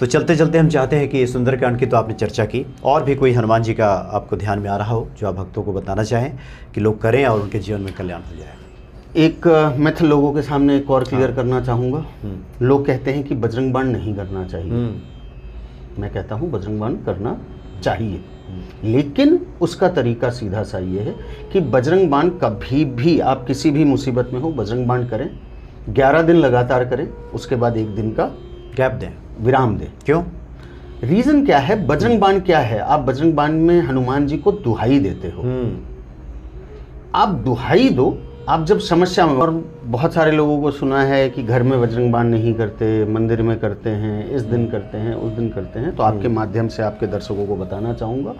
तो चलते चलते हम चाहते हैं कि सुंदरकांड की तो आपने चर्चा की, और भी कोई हनुमान जी का आपको ध्यान में आ रहा हो जो आप भक्तों को बताना चाहें कि लोग करें और उनके जीवन में कल्याण हो जाए। एक मैथ लोगों के सामने एक और क्लियर करना चाहूँगा। लोग कहते हैं कि बजरंग बाण नहीं करना चाहिए। मैं कहता हूँ बजरंग बाण करना चाहिए, लेकिन उसका तरीका सीधा सा ये है कि बजरंग बाण कभी भी आप किसी भी मुसीबत में हो, बजरंग बाण करें, 11 दिन लगातार करें, उसके बाद 1 दिन का गैप दें, विराम दें। क्यों? रीज़न क्या है? बजरंग बाण क्या है? आप बजरंग बाण में हनुमान जी को दुहाई देते हो। आप दुहाई दो, आप जब समस्या में, और बहुत सारे लोगों को सुना है कि घर में बजरंग बाण नहीं करते, मंदिर में करते हैं, इस दिन करते हैं, उस दिन करते हैं। तो आपके माध्यम से आपके दर्शकों को बताना चाहूँगा,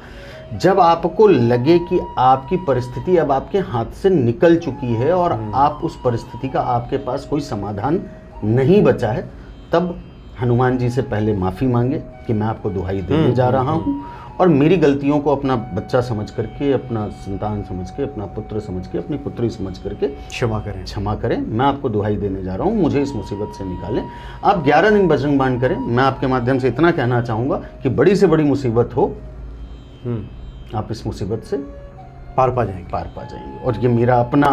जब आपको लगे कि आपकी परिस्थिति अब आपके हाथ से निकल चुकी है और आप उस परिस्थिति का आपके पास कोई समाधान नहीं बचा है, तब हनुमान जी से पहले माफ़ी मांगे कि मैं आपको दुहाई देने जा रहा हूँ, और मेरी गलतियों को अपना बच्चा समझ करके, अपना संतान समझ के, अपना पुत्र समझ के, अपनी पुत्री समझ करके क्षमा करें। मैं आपको दुहाई देने जा रहा हूँ, मुझे इस मुसीबत से निकालें। आप 11 दिन बजरंग बाण करें। मैं आपके माध्यम से इतना कहना चाहूँगा कि बड़ी से बड़ी मुसीबत हो, आप इस मुसीबत से पार पा जाएंगे। और ये मेरा अपना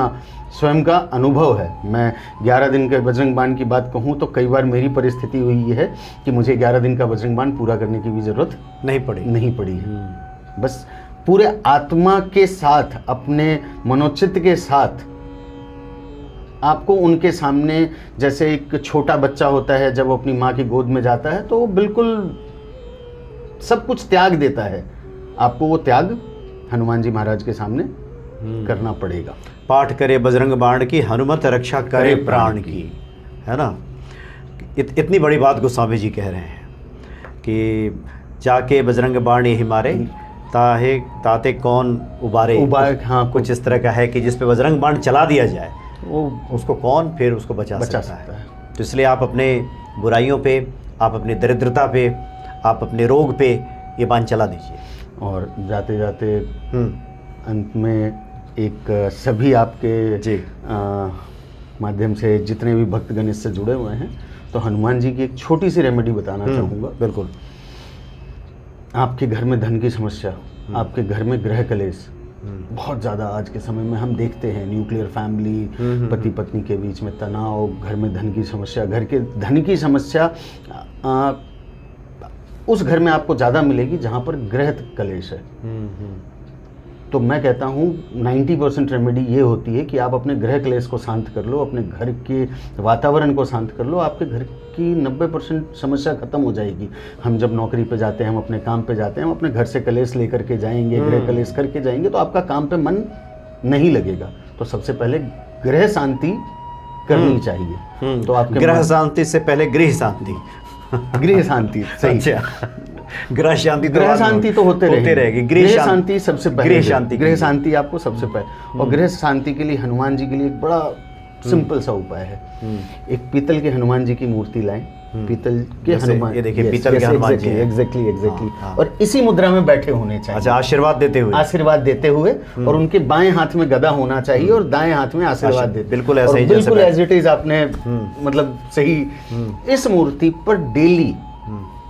स्वयं का अनुभव है। मैं 11 दिन के बजरंग बाण की बात कहूँ तो कई बार मेरी परिस्थिति हुई है कि मुझे 11 दिन का बजरंग बाण पूरा करने की भी ज़रूरत नहीं पड़ी है। बस पूरे आत्मा के साथ, अपने मनोचित्त के साथ आपको उनके सामने, जैसे एक छोटा बच्चा होता है जब वो अपनी माँ की गोद में जाता है तो वो बिल्कुल सब कुछ त्याग देता है। आपको वो त्याग हनुमान जी महाराज के सामने करना पड़ेगा। पाठ करे बजरंग बाण की, हनुमत रक्षा करे प्राण की, है ना। इतनी बड़ी बात गोस्वामी जी कह रहे हैं कि जाके बजरंग बाण यही मारे, ताते कौन उबारे। हाँ, कुछ इस तरह का है कि जिस पे बजरंग बाण चला दिया जाए, वो उसको कौन फिर उसको बचा सकता है। तो इसलिए आप अपने बुराइयों पे, आप अपनी दरिद्रता पे, आप अपने रोग पे ये बाण चला दीजिए। और जाते जाते अंत में एक सभी आपके जी माध्यम से जितने भी भक्तगण इससे जुड़े हुए हैं, तो हनुमान जी की एक छोटी सी रेमेडी बताना चाहूँगा। बिल्कुल। आपके घर में धन की समस्या, आपके घर में गृह कलेश बहुत ज़्यादा आज के समय में हम देखते हैं, न्यूक्लियर फैमिली, पति पत्नी के बीच में तनाव, घर में धन की समस्या, घर के धन की समस्या उस घर में आपको ज़्यादा मिलेगी जहाँ पर गृह कलेश है। तो मैं कहता हूँ 90% रेमेडी ये होती है कि आप अपने गृह क्लेश को शांत कर लो, अपने घर के वातावरण को शांत कर लो, आपके घर की 90% समस्या खत्म हो जाएगी। हम जब नौकरी पे जाते हैं, हम अपने काम पे जाते हैं, हम अपने घर से कलेश लेकर के जाएंगे, गृह कलेश करके जाएंगे, तो आपका काम पे मन नहीं लगेगा। तो सबसे पहले गृह शांति करनी चाहिए। तो आपके गृह शांति से पहले गृह शांति गृह शांति, सही। गृह शांति तो होते रहेगी। गृह शांति सबसे पहले, गृह शांति आपको सबसे पहले। और गृह शांति के लिए हनुमान जी के लिए एक बड़ा सिंपल सा उपाय है। एक पीतल के हनुमान जी की मूर्ति लाएं, पीतल के हनुमान, ये देखिए पीतल के हनुमान जी, एग्जैक्टली। और इसी मुद्रा में बैठे होने चाहिए। अच्छा, आशीर्वाद देते हुए और उनके बाएं हाथ में गदा होना चाहिए और दाएं हाथ में आशीर्वाद देते। बिल्कुल ऐसा ही, बिल्कुल एज इट इज आपने मतलब सही। इस मूर्ति पर डेली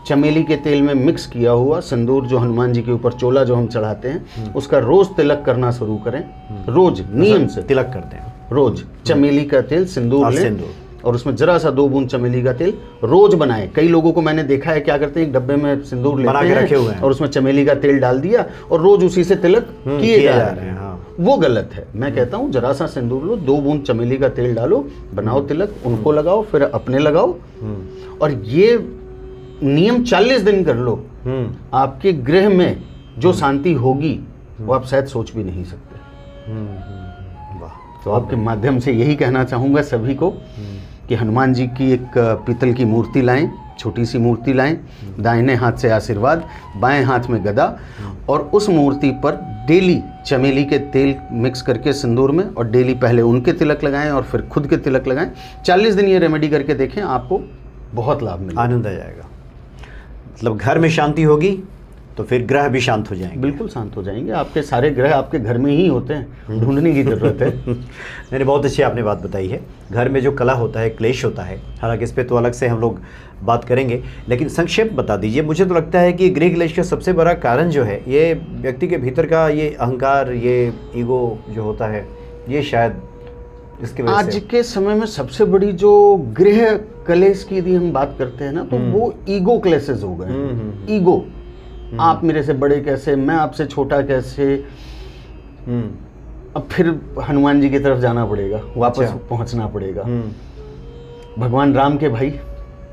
चमेली के तेल में मिक्स किया हुआ सिंदूर, जो हनुमान जी के ऊपर चोला जो हम चढ़ाते हैं, उसका रोज तिलक करना शुरू करें। रोज नियम से तिलक करते हैं, रोज चमेली का तेल, सिंदूर लें और उसमें जरा सा 2 बूंद चमेली का तेल रोज बनाएं। कई लोगों को मैंने देखा है क्या करते हैं, एक डब्बे में सिंदूर लेते हैं रखे हुए हैं और उसमें चमेली का तेल डाल दिया और रोज उसी से तिलक किए जा रहे हैं। वो गलत है। मैं कहता हूँ जरा सा सिंदूर लो, 2 बूंद चमेली का तेल डालो, बनाओ तिलक, उनको लगाओ, फिर अपने लगाओ। और ये नियम 40 दिन कर लो, आपके गृह में जो शांति होगी वो आप शायद सोच भी नहीं सकते। तो आपके माध्यम से यही कहना चाहूँगा सभी को कि हनुमान जी की एक पीतल की मूर्ति लाएं, छोटी सी मूर्ति लाएं, दाहिने हाथ से आशीर्वाद, बाएं हाथ में गदा, और उस मूर्ति पर डेली चमेली के तेल मिक्स करके सिंदूर में, और डेली पहले उनके तिलक लगाएं और फिर खुद के तिलक लगाएं। 40 दिन ये रेमेडी करके देखें, आपको बहुत लाभ मिलेगा, आनंद आ जाएगा। मतलब घर में शांति होगी तो फिर ग्रह भी शांत हो जाएंगे। बिल्कुल शांत हो जाएंगे। आपके सारे ग्रह आपके घर में ही होते हैं, ढूंढने की जरूरत है। मैंने बहुत अच्छी आपने बात बताई है। घर में जो कला होता है, क्लेश होता है, हालांकि इस पे तो अलग से हम लोग बात करेंगे, लेकिन संक्षेप बता दीजिए। मुझे तो लगता है कि गृह क्लेश का सबसे बड़ा कारण जो है, ये व्यक्ति के भीतर का ये अहंकार, ये ईगो जो होता है, ये शायद इसकी वजह आज के समय में सबसे बड़ी जो गृह क्लेश की यदि हम बात करते हैं ना, तो वो ईगो क्लेशेस हो गए। ईगो, आप मेरे से बड़े कैसे, मैं आपसे छोटा कैसे। अब फिर हनुमान जी की तरफ जाना पड़ेगा, वापस पहुंचना पड़ेगा। भगवान राम के भाई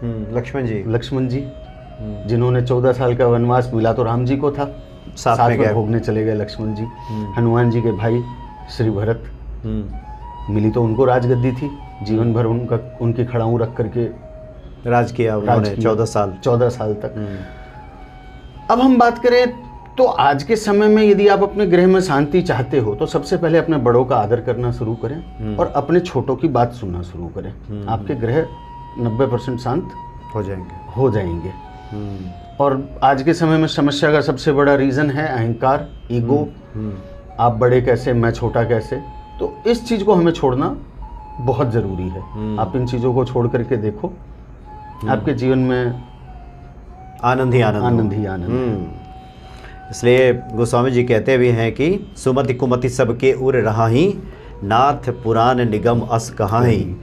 लक्ष्मण जी जिन्होंने 14 साल का वनवास, मिला तो राम जी को था, साथ में भोगने चले गए लक्ष्मण जी। हनुमान जी के भाई श्री भरत, मिली तो उनको राजगद्दी थी, जीवन भर उनकी खड़ाऊं रख करके राज किया उन्होंने 14 साल तक। अब हम बात करें तो आज के समय में यदि आप अपने गृह में शांति चाहते हो, तो सबसे पहले अपने बड़ों का आदर करना शुरू करें और अपने छोटों की बात सुनना शुरू करें। आपके गृह 90% शांत हो जाएंगे। और आज के समय में समस्या का सबसे बड़ा रीजन है अहंकार, ईगो। आप बड़े कैसे, मैं छोटा कैसे। तो इस चीज को हमें छोड़ना बहुत जरूरी है। आप इन चीजों को छोड़ करके देखो, आपके जीवन में आनंद ही आनंद। इसलिए गोस्वामी जी कहते भी हैं कि सुमति कुमति सबके उर रहा ही, नाथ पुराण निगम अस कहाँ ही।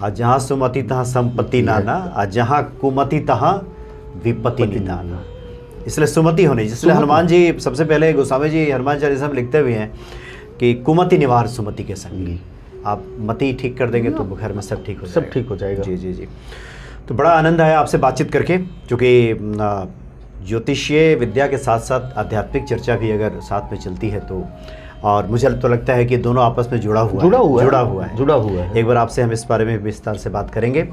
आ जहाँ सुमति तहाँ संपत्ति नाना, आ जहाँ कुमति तहाँ विपत्ति नाना। इसलिए सुमति होनी। इसलिए हनुमान जी सबसे पहले, गोस्वामी जी हनुमान चालीसा में लिखते भी हैं कि कुमति निवार सुमति के संगी। आप मति ठीक कर देंगे तो घर में सब ठीक हो जाएगा। जी। तो बड़ा आनंद आया आपसे बातचीत करके, क्योंकि ज्योतिषीय विद्या के साथ साथ आध्यात्मिक चर्चा भी अगर साथ में चलती है तो, और मुझे तो लगता है कि दोनों आपस में जुड़ा हुआ है। एक बार आपसे हम इस बारे में विस्तार से बात करेंगे।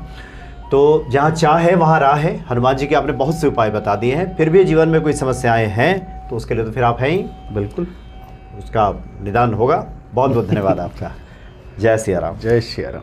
तो जहाँ चाह है वहाँ राह है। हनुमान जी के आपने बहुत से उपाय बता दिए हैं, फिर भी जीवन में कोई समस्याएं हैं तो उसके लिए तो फिर आप हैं ही, बिल्कुल उसका निदान होगा। बहुत बहुत धन्यवाद आपका। जय सिया राम। जय सिया राम।